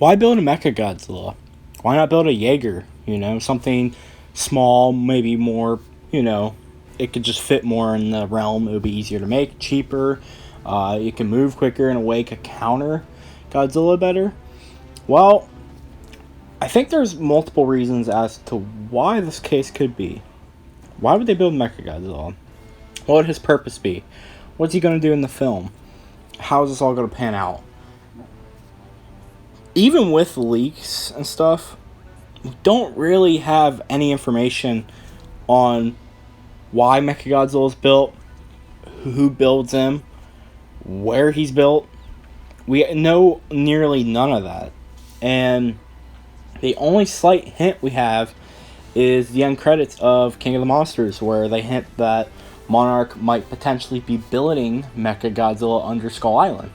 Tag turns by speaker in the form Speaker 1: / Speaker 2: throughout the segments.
Speaker 1: Why build a Mechagodzilla? Why not build a Jaeger? Something small, maybe more, it could just fit more in the realm. It would be easier to make, cheaper. It can move quicker in a way could counter Godzilla better. Well, I think there's multiple reasons as to why this case could be. Why would they build Mechagodzilla? What would his purpose be? What's he going to do in the film? How is this all going to pan out? Even with leaks and stuff, we don't really have any information on why Mechagodzilla is built, who builds him, where he's built. We know nearly none of that. And the only slight hint we have is the end credits of King of the Monsters, where they hint that Monarch might potentially be building Mechagodzilla under Skull Island,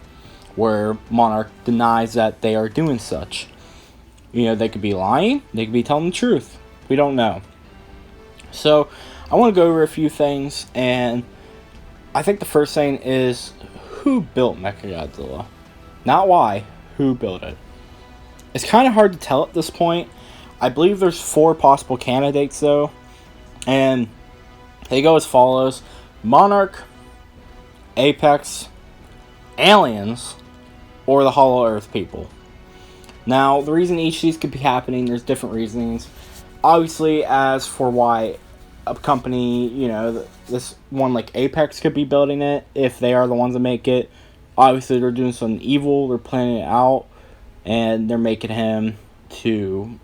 Speaker 1: where Monarch denies that they are doing such. They could be lying, they could be telling the truth. We don't know. So, I want to go over a few things, and I think the first thing is, who built Mechagodzilla? Not why, who built it? It's kind of hard to tell at this point. I believe there's 4 possible candidates, though, and they go as follows: Monarch, Apex, Aliens, or the Hollow Earth people. Now, the reason each of these could be happening, there's different reasonings. Obviously, as for why a company, this one like Apex could be building it, if they are the ones that make it, obviously they're doing something evil, they're planning it out, and they're making him to,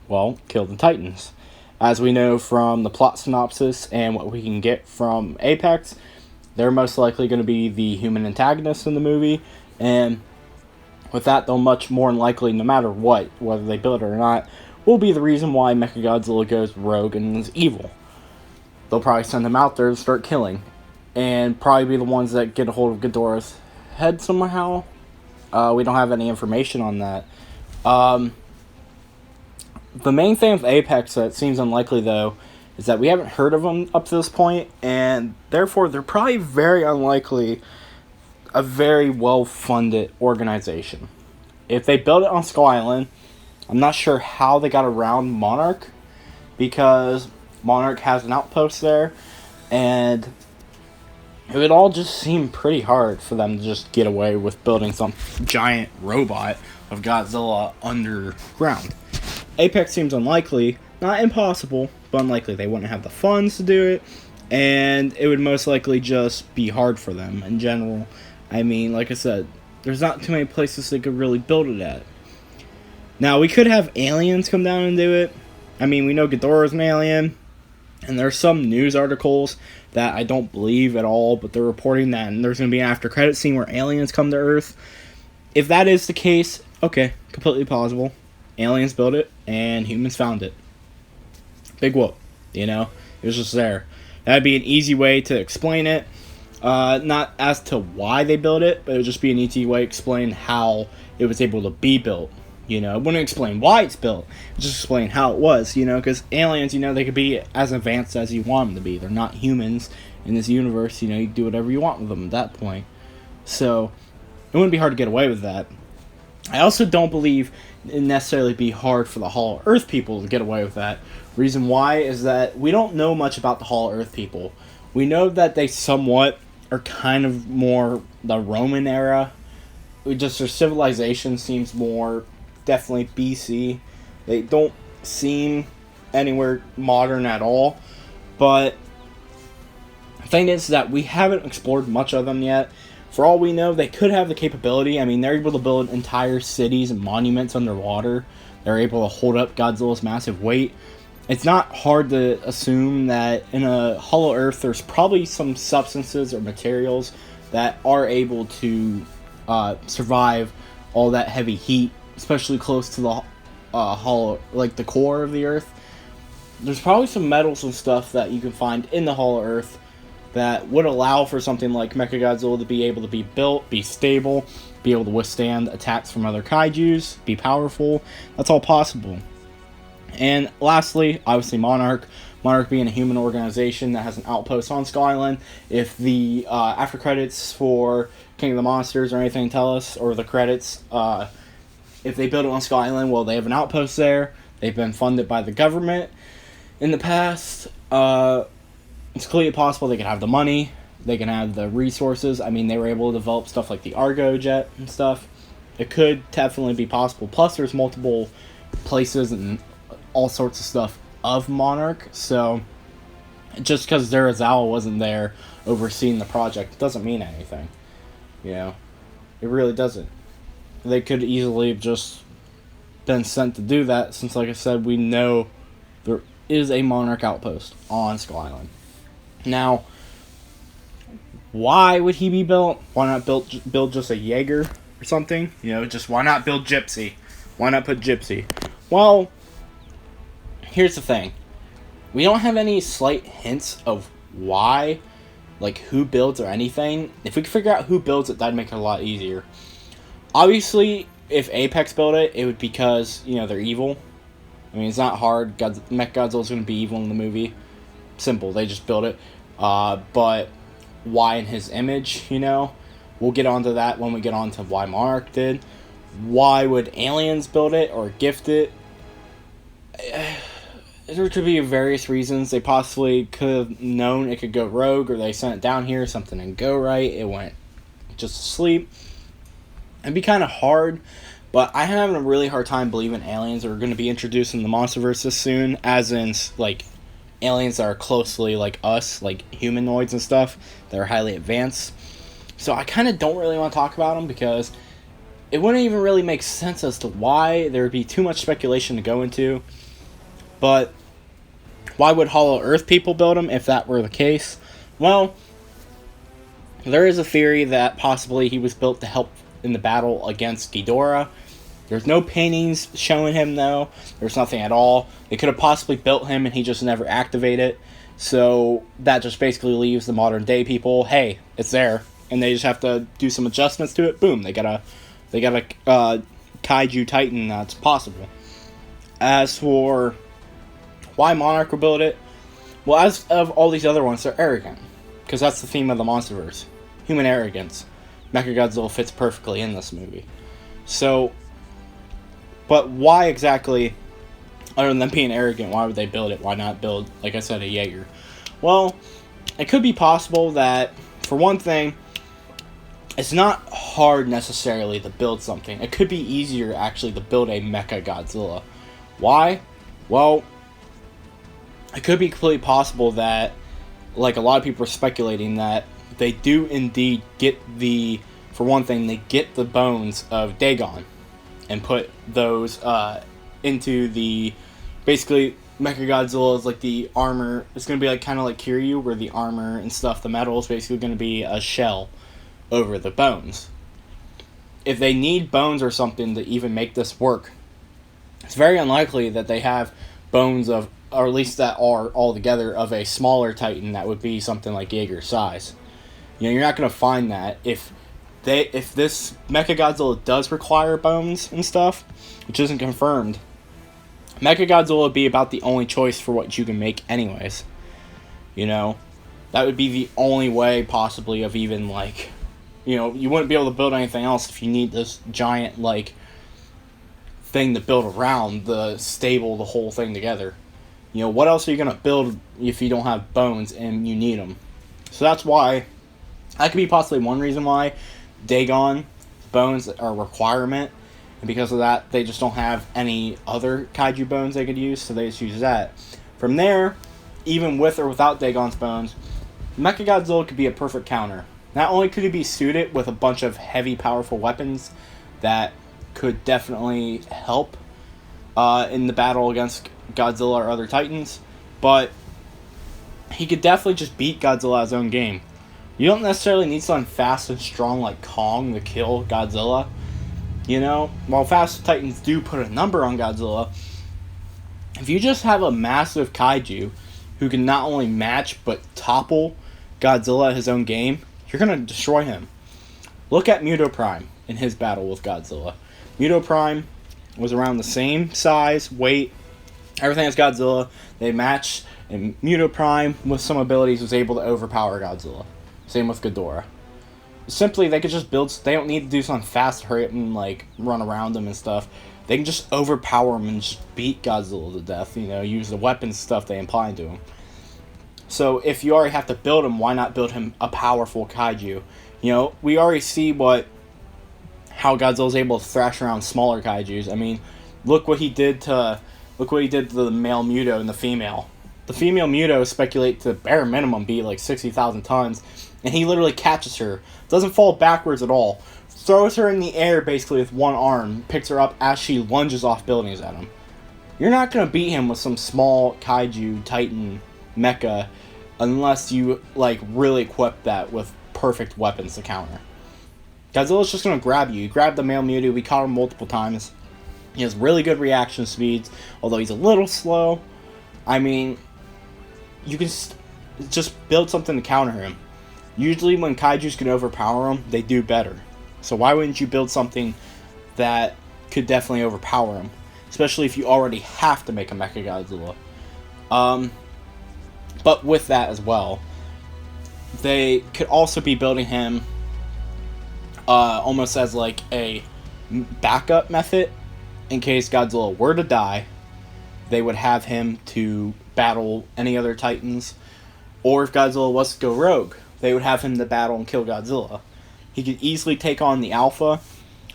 Speaker 1: kill the Titans. As we know from the plot synopsis and what we can get from Apex, they're most likely going to be the human antagonists in the movie, and with that, they'll much more than likely, no matter what, whether they build it or not, will be the reason why Mechagodzilla goes rogue and is evil. They'll probably send him out there to start killing, and probably be the ones that get a hold of Ghidorah's head somehow. We don't have any information on that. The main thing with Apex that seems unlikely, though, is that we haven't heard of them up to this point, and therefore they're probably very unlikely a very well-funded organization. If they built it on Skull Island, I'm not sure how they got around Monarch, because Monarch has an outpost there, and it would all just seem pretty hard for them to just get away with building some giant robot of Godzilla underground. Apex seems unlikely, not impossible, but unlikely. They wouldn't have the funds to do it, and it would most likely just be hard for them in general. I mean, like I said, there's not too many places they could really build it at. Now, we could have aliens come down and do it. I mean, we know Ghidorah's an alien, and there's some news articles that I don't believe at all, but they're reporting that there's going to be an after credit scene where aliens come to Earth. If that is the case, okay, completely plausible. Aliens built it, and humans found it. Big whoop, it was just there. That'd be an easy way to explain it. Not as to why they built it, but it would just be an easy way to explain how it was able to be built. It wouldn't explain why it's built, just explain how it was, because aliens, they could be as advanced as you want them to be. They're not humans in this universe, you do whatever you want with them at that point. So, it wouldn't be hard to get away with that. I also don't believe it'd necessarily be hard for the Hollow Earth people to get away with that. Reason why is that we don't know much about the Hollow Earth people. We know that they somewhat are kind of more the Roman era. Their civilization seems more definitely BC. They don't seem anywhere modern at all. But the thing is that we haven't explored much of them yet. For all we know, they could have the capability. I mean, they're able to build entire cities and monuments underwater. They're able to hold up Godzilla's massive weight. It's not hard to assume that in a Hollow Earth, there's probably some substances or materials that are able to survive all that heavy heat, especially close to the hollow, like the core of the Earth. There's probably some metals and stuff that you can find in the Hollow Earth that would allow for something like Mechagodzilla to be able to be built, be stable, be able to withstand attacks from other kaijus, be powerful. That's all possible. And lastly, obviously Monarch. Monarch being a human organization that has an outpost on Skull Island. If the after credits for King of the Monsters or anything tell us, or the credits, if they build it on Skull Island, well, they have an outpost there. They've been funded by the government in the past. It's clearly possible they can have the money. They can have the resources. I mean, they were able to develop stuff like the Argo jet and stuff. It could definitely be possible. Plus, there's multiple places and all sorts of stuff of Monarch. So, just because Zarazawa wasn't there overseeing the project doesn't mean anything. You know? It really doesn't. They could easily have just been sent to do that, since, like I said, we know there is a Monarch outpost on Skull Island. Now, why would he be built? Why not build just a Jaeger or something? You know, just why not build Gypsy? Why not put Gypsy? Well, here's the thing. We don't have any slight hints of why, like who builds or anything. If we could figure out who builds it, that'd make it a lot easier. Obviously, if Apex built it, it would be because, you know, they're evil. I mean, it's not hard. Mechagodzilla's going to be evil in the movie. Simple. They just built it. But why in his image, you know? We'll get onto that when we get on to why Monarch did. Why would aliens build it or gift it? There could be various reasons. They possibly could have known it could go rogue, or they sent it down here, something didn't go right, it went just to sleep. It'd be kind of hard, but I'm having a really hard time believing aliens are going to be introduced in the Monsterverse this soon, as in, like, aliens that are closely like us, like humanoids and stuff, that are highly advanced. So I kind of don't really want to talk about them, because it wouldn't even really make sense as to why. There would be too much speculation to go into. But why would Hollow Earth people build them if that were the case? Well, there is a theory that possibly he was built to help in the battle against Ghidorah. There's no paintings showing him, though. There's nothing at all. They could have possibly built him and he just never activated it. So that just basically leaves the modern day people, hey, it's there. And they just have to do some adjustments to it. Boom, they got a Kaiju Titan that's possible. As for why Monarch will build it, well, as of all these other ones, they're arrogant. Because that's the theme of the Monsterverse. Human arrogance. Mechagodzilla fits perfectly in this movie. So, but why exactly, other than them being arrogant, why would they build it? Why not build, like I said, a Jaeger? Well, it could be possible that, for one thing, it's not hard necessarily to build something. It could be easier, actually, to build a Mechagodzilla. Why? Well, it could be completely possible that, like a lot of people are speculating, that they do indeed get for one thing, they get the bones of Dagon and put those into the, basically, Mechagodzilla is like the armor. It's going to be like kind of like Kiryu, where the armor and stuff, the metal is basically going to be a shell over the bones. If they need bones or something to even make this work, it's very unlikely that they have bones of, or at least that are all together, of a smaller Titan that would be something like Jaeger's size. You know, you're not going to find that. If this Mechagodzilla does require bones and stuff, which isn't confirmed, Mechagodzilla would be about the only choice for what you can make anyways. You know, that would be the only way possibly of even, like, you know, you wouldn't be able to build anything else if you need this giant, like, thing to build around the stable, the whole thing together. You know, what else are you going to build if you don't have bones and you need them? So that's why, that could be possibly one reason why Dagon bones are a requirement. And because of that, they just don't have any other kaiju bones they could use, so they just use that. From there, even with or without Dagon's bones, Mechagodzilla could be a perfect counter. Not only could he be suited with a bunch of heavy, powerful weapons that could definitely help in the battle against Godzilla or other Titans, but he could definitely just beat Godzilla at his own game. You don't necessarily need someone fast and strong like Kong to kill Godzilla. You know, while fast Titans do put a number on Godzilla, if you just have a massive kaiju who can not only match but topple Godzilla at his own game, you're going to destroy him. Look at Muto Prime in his battle with Godzilla. Muto Prime was around the same size, weight, everything as Godzilla. They matched, and Muto Prime, with some abilities, was able to overpower Godzilla. Same with Ghidorah. Simply, they could just build. They don't need to do something fast to hurry up and like run around them and stuff. They can just overpower him and just beat Godzilla to death. Use the weapons stuff they imply to him. So if you already have to build him, why not build him a powerful kaiju? We already see how Godzilla's able to thrash around smaller kaijus. I mean, look what he did to the male Muto and the female. The female Muto speculate to bare minimum be like 60,000 tons, and he literally catches her, doesn't fall backwards at all, throws her in the air basically with one arm, picks her up as she lunges off buildings at him. You're not gonna beat him with some small kaiju titan mecha unless you like really equip that with perfect weapons to counter. Godzilla's just gonna grab you. You grab the male Mewtwo. We caught him multiple times. He has really good reaction speeds, although he's a little slow. I mean, you can just build something to counter him. Usually when kaijus can overpower him, they do better. So why wouldn't you build something that could definitely overpower him? Especially if you already have to make a Mechagodzilla. But with that as well, they could also be building him almost as like a backup method. In case Godzilla were to die, they would have him to battle any other titans. Or if Godzilla was to go rogue, they would have him to battle and kill Godzilla. He could easily take on the Alpha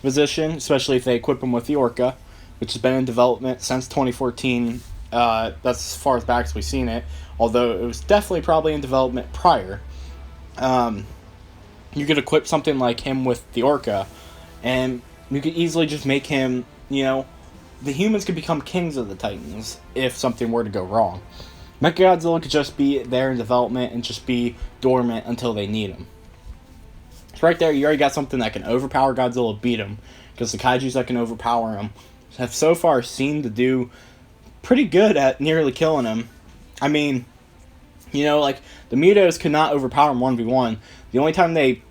Speaker 1: position, especially if they equip him with the Orca, which has been in development since 2014. That's as far as back as we've seen it, although it was definitely probably in development prior. You could equip something like him with the Orca, and you could easily just make him, the humans could become kings of the Titans if something were to go wrong. Mechagodzilla could just be there in development and just be dormant until they need him. So right there, you already got something that can overpower Godzilla, beat him, because the kaijus that can overpower him have so far seemed to do pretty good at nearly killing him. I mean, like, the Mutos could not overpower him 1v1. The only time they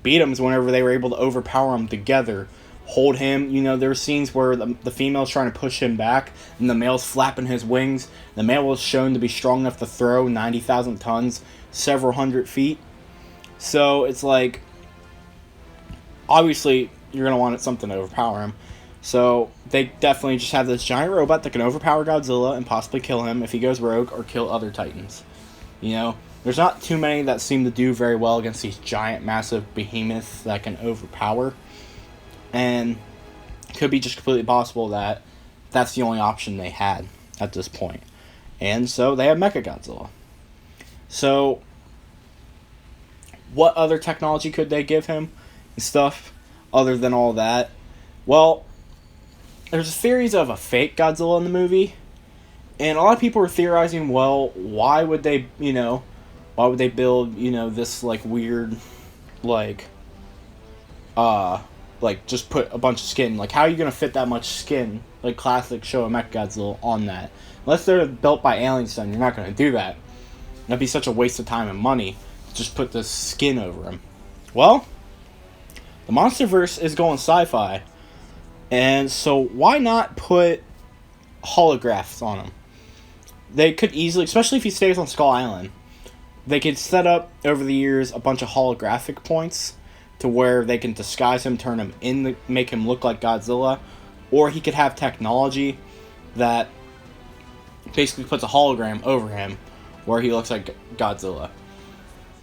Speaker 1: beat him is whenever they were able to overpower him together. Hold him, there were scenes where the female's trying to push him back, and the male's flapping his wings. The male was shown to be strong enough to throw 90,000 tons several hundred feet. So, it's like, obviously, you're going to want something to overpower him. So, they definitely just have this giant robot that can overpower Godzilla and possibly kill him if he goes rogue or kill other titans. There's not too many that seem to do very well against these giant, massive behemoths that can overpower. And it could be just completely possible that that's the only option they had at this point. And so they have Mechagodzilla. So, what other technology could they give him and stuff other than all that? Well, there's theories of a fake Godzilla in the movie. And a lot of people are theorizing, well, why would they build, this, like, weird, just put a bunch of skin. Like, how are you going to fit that much skin, like classic Showa Mechagodzilla, on that? Unless they're built by aliens, then you're not going to do that. That'd be such a waste of time and money. Just put this skin over him. Well, the Monsterverse is going sci-fi. And so why not put holographs on him? They could easily, especially if he stays on Skull Island, they could set up, over the years, a bunch of holographic points to where they can disguise him, turn him make him look like Godzilla, or he could have technology that basically puts a hologram over him where he looks like Godzilla.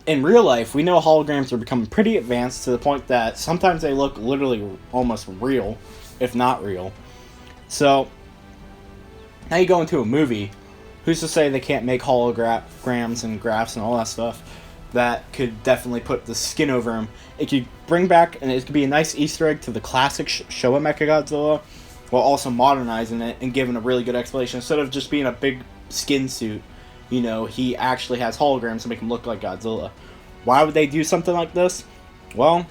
Speaker 1: In real life, we know holograms are becoming pretty advanced to the point that sometimes they look literally almost real, if not real. So, now you go into a movie, who's to say they can't make holograms and graphs and all that stuff that could definitely put the skin over him. It could bring back, and it could be a nice Easter egg to the classic Showa Mechagodzilla, while also modernizing it and giving a really good explanation. Instead of just being a big skin suit, he actually has holograms to make him look like Godzilla. Why would they do something like this? Well,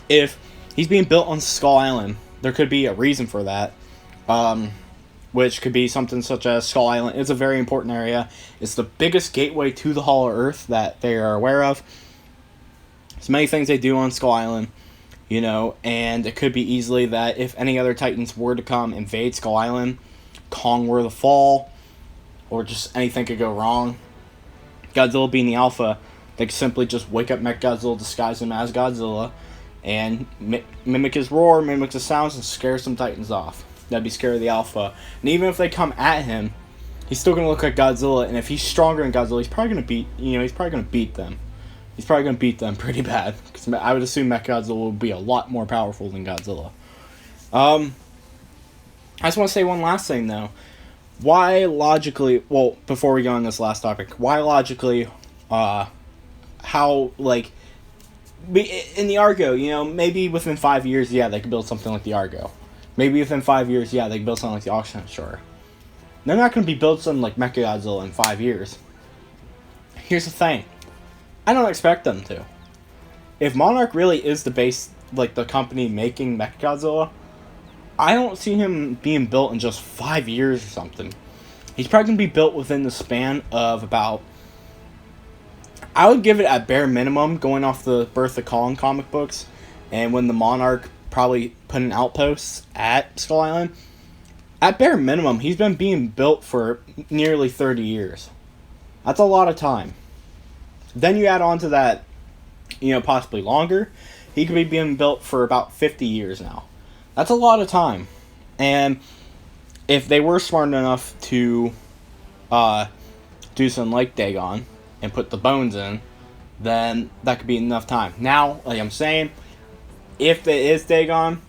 Speaker 1: if he's being built on Skull Island, there could be a reason for that. Which could be something such as Skull Island. It's a very important area. It's the biggest gateway to the Hollow Earth that they are aware of. There's many things they do on Skull Island, and it could be easily that if any other Titans were to come invade Skull Island, Kong were to fall, or just anything could go wrong, Godzilla being the Alpha They could simply just wake up Mechagodzilla, disguise him as Godzilla, and mimic his roar, mimic the sounds, and scare some Titans off. That'd be scary the Alpha. And even if they come at him, he's still gonna look like Godzilla. And if he's stronger than Godzilla, he's probably gonna beat. He's probably gonna beat them. He's probably gonna beat them pretty bad. Because I would assume Mechagodzilla will be a lot more powerful than Godzilla. I just want to say one last thing though. Why logically? Well, before we go on this last topic, why logically? How like in the Argo, maybe within 5 years, yeah, they could build something like the Argo. Maybe within 5 years, yeah, they could build something like the Oxygen Destroyer. They're not going to be built something like Mechagodzilla in 5 years. Here's the thing. I don't expect them to. If Monarch really is the base, like the company making Mechagodzilla, I don't see him being built in just 5 years or something. He's probably going to be built within the span of about... I would give it at bare minimum, going off the Birth of Kong comic books, and when the Monarch probably put an outpost at Skull Island, at bare minimum, he's been being built for nearly 30 years. That's a lot of time. Then you add on to that, possibly longer, he could be being built for about 50 years now. That's a lot of time. And if they were smart enough to do something like Dagon, and put the bones in, then that could be enough time. Now, like I'm saying, if it is Dagon,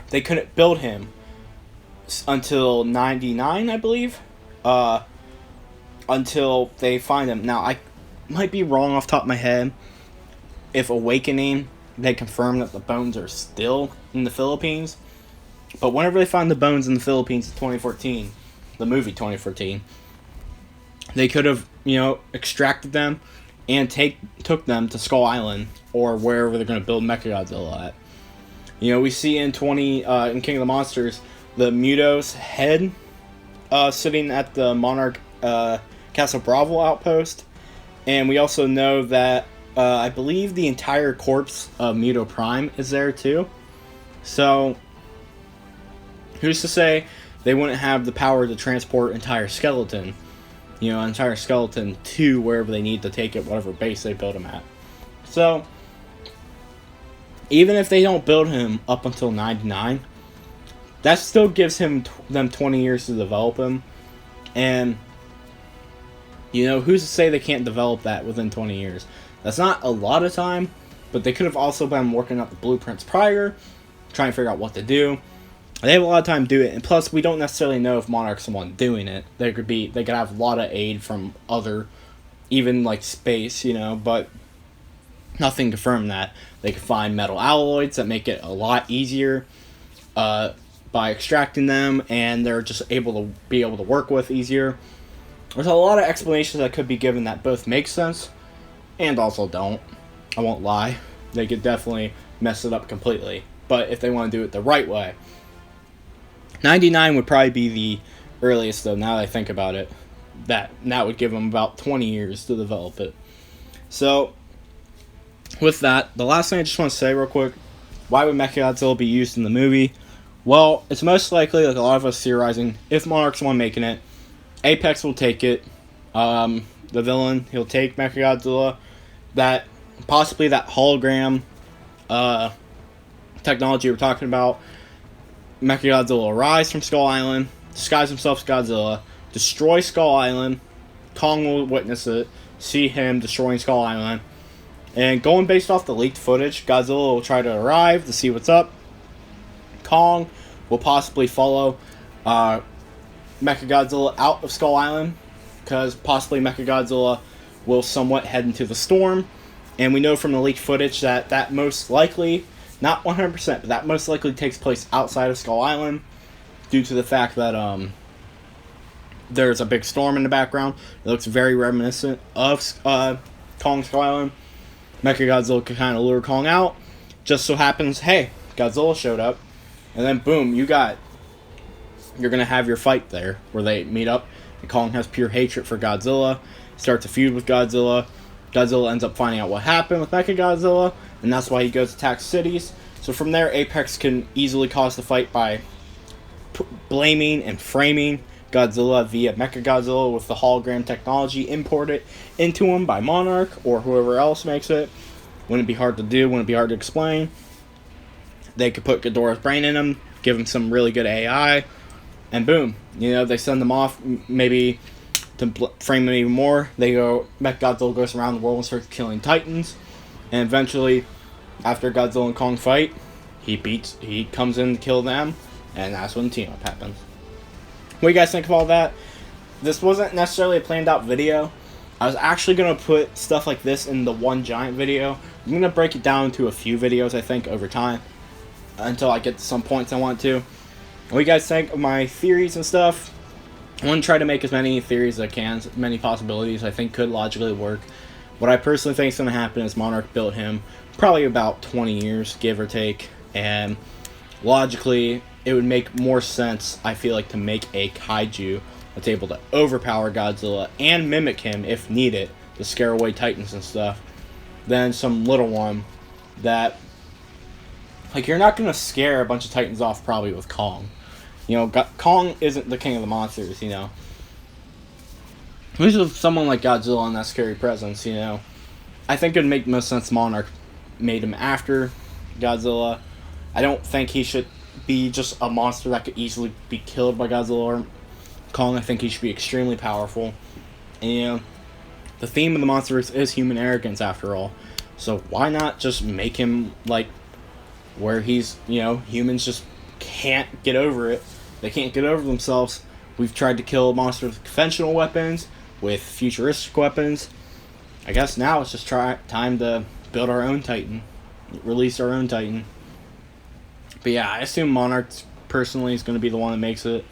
Speaker 1: they couldn't build him until 99, I believe, until they find him. Now, I might be wrong off the top of my head. If Awakening, they confirm that the bones are still in the Philippines. But whenever they find the bones in the Philippines in 2014, the movie 2014, they could have, extracted them and took them to Skull Island or wherever they're going to build Mechagodzilla at. We see in in King of the Monsters, the Muto's head sitting at the Monarch Castle Bravo outpost. And we also know that I believe the entire corpse of Muto Prime is there too. So, who's to say they wouldn't have the power to transport entire skeleton to wherever they need to take it, whatever base they build him at. So, even if they don't build him up until 99, that still gives them 20 years to develop him. And, who's to say they can't develop that within 20 years? That's not a lot of time, but they could have also been working out the blueprints prior, trying to figure out what to do. They have a lot of time to do it, and plus, we don't necessarily know if Monarch's the one doing it. They could have a lot of aid from other, even like space, but nothing confirmed that. They could find metal alloys that make it a lot easier by extracting them, and they're just able to work with easier. There's a lot of explanations that could be given that both make sense and also don't. I won't lie. They could definitely mess it up completely, but if they want to do it the right way. 99 would probably be the earliest, though, now that I think about it. That would give them about 20 years to develop it. So, with that, the last thing I just want to say real quick, why would Mechagodzilla be used in the movie? Well, it's most likely, like a lot of us theorizing, if Monarch's the one making it, Apex will take it. The villain, he'll take Mechagodzilla. Possibly that hologram technology we're talking about. Mechagodzilla will rise from Skull Island, disguise himself as Godzilla, destroy Skull Island. Kong will witness it, see him destroying Skull Island. And going based off the leaked footage, Godzilla will try to arrive to see what's up. Kong will possibly follow Mechagodzilla out of Skull Island, because possibly Mechagodzilla will somewhat head into the storm. And we know from the leaked footage that most likely, not 100%, but that most likely takes place outside of Skull Island, due to the fact that there's a big storm in the background. It looks very reminiscent of Kong Skull Island. Mechagodzilla can kind of lure Kong out. Just so happens, hey, Godzilla showed up. And then boom, you're going to have your fight there, where they meet up. And Kong has pure hatred for Godzilla, starts a feud with Godzilla. Godzilla ends up finding out what happened with Mechagodzilla, and that's why he goes to attack cities. So from there, Apex can easily cause the fight by blaming and framing Godzilla via Mechagodzilla with the hologram technology imported into him by Monarch or whoever else makes it. Wouldn't be hard to do, wouldn't be hard to explain. They could put Ghidorah's brain in him, give him some really good AI, and boom. They send them off, maybe to frame it even more. Mechagodzilla goes around the world and starts killing Titans, and eventually, after Godzilla and Kong fight, he comes in to kill them, and that's when the team-up happens. What do you guys think of all that? This wasn't necessarily a planned out video. I was actually going to put stuff like this in the one giant video. I'm going to break it down into a few videos, I think, over time, until I get to some points I want to. What do you guys think of my theories and stuff? I want to try to make as many theories as I can, as many possibilities I think could logically work. What I personally think is going to happen is Monarch built him probably about 20 years, give or take, and logically it would make more sense, I feel like, to make a kaiju that's able to overpower Godzilla and mimic him if needed to scare away Titans and stuff, than some little one that, like, you're not going to scare a bunch of Titans off probably with Kong. Kong isn't the king of the monsters, This is someone like Godzilla and that scary presence, I think it would make most sense Monarch made him after Godzilla. I don't think he should be just a monster that could easily be killed by Godzilla or Kong. I think he should be extremely powerful. And the theme of the Monsterverse is human arrogance, after all. So why not just make him like where he's, humans just can't get over it. They can't get over themselves. We've tried to kill monsters with conventional weapons, with futuristic weapons. I guess now it's just time to build our own Titan. Release our own Titan. But yeah, I assume Monarch personally is going to be the one that makes it.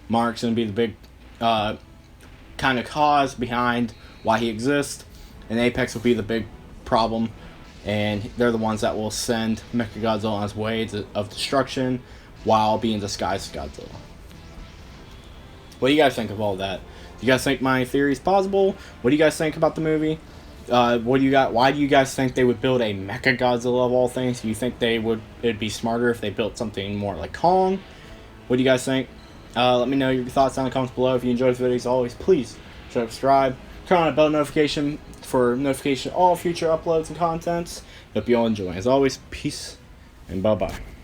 Speaker 1: Monarch's going to be the big kind of cause behind why he exists. And Apex will be the big problem. And they're the ones that will send Mechagodzilla on his way of destruction while being disguised as Godzilla. What do you guys think of all that? Do you guys think my theory is plausible? What do you guys think about the movie? Why do you guys think they would build a Mechagodzilla of all things? Do you think it'd be smarter if they built something more like Kong? What do you guys think? Let me know your thoughts down in the comments below. If you enjoyed this video, as always, please subscribe. Turn on a bell notification for notification of all future uploads and contents. Hope you all enjoy. As always, peace and bye-bye.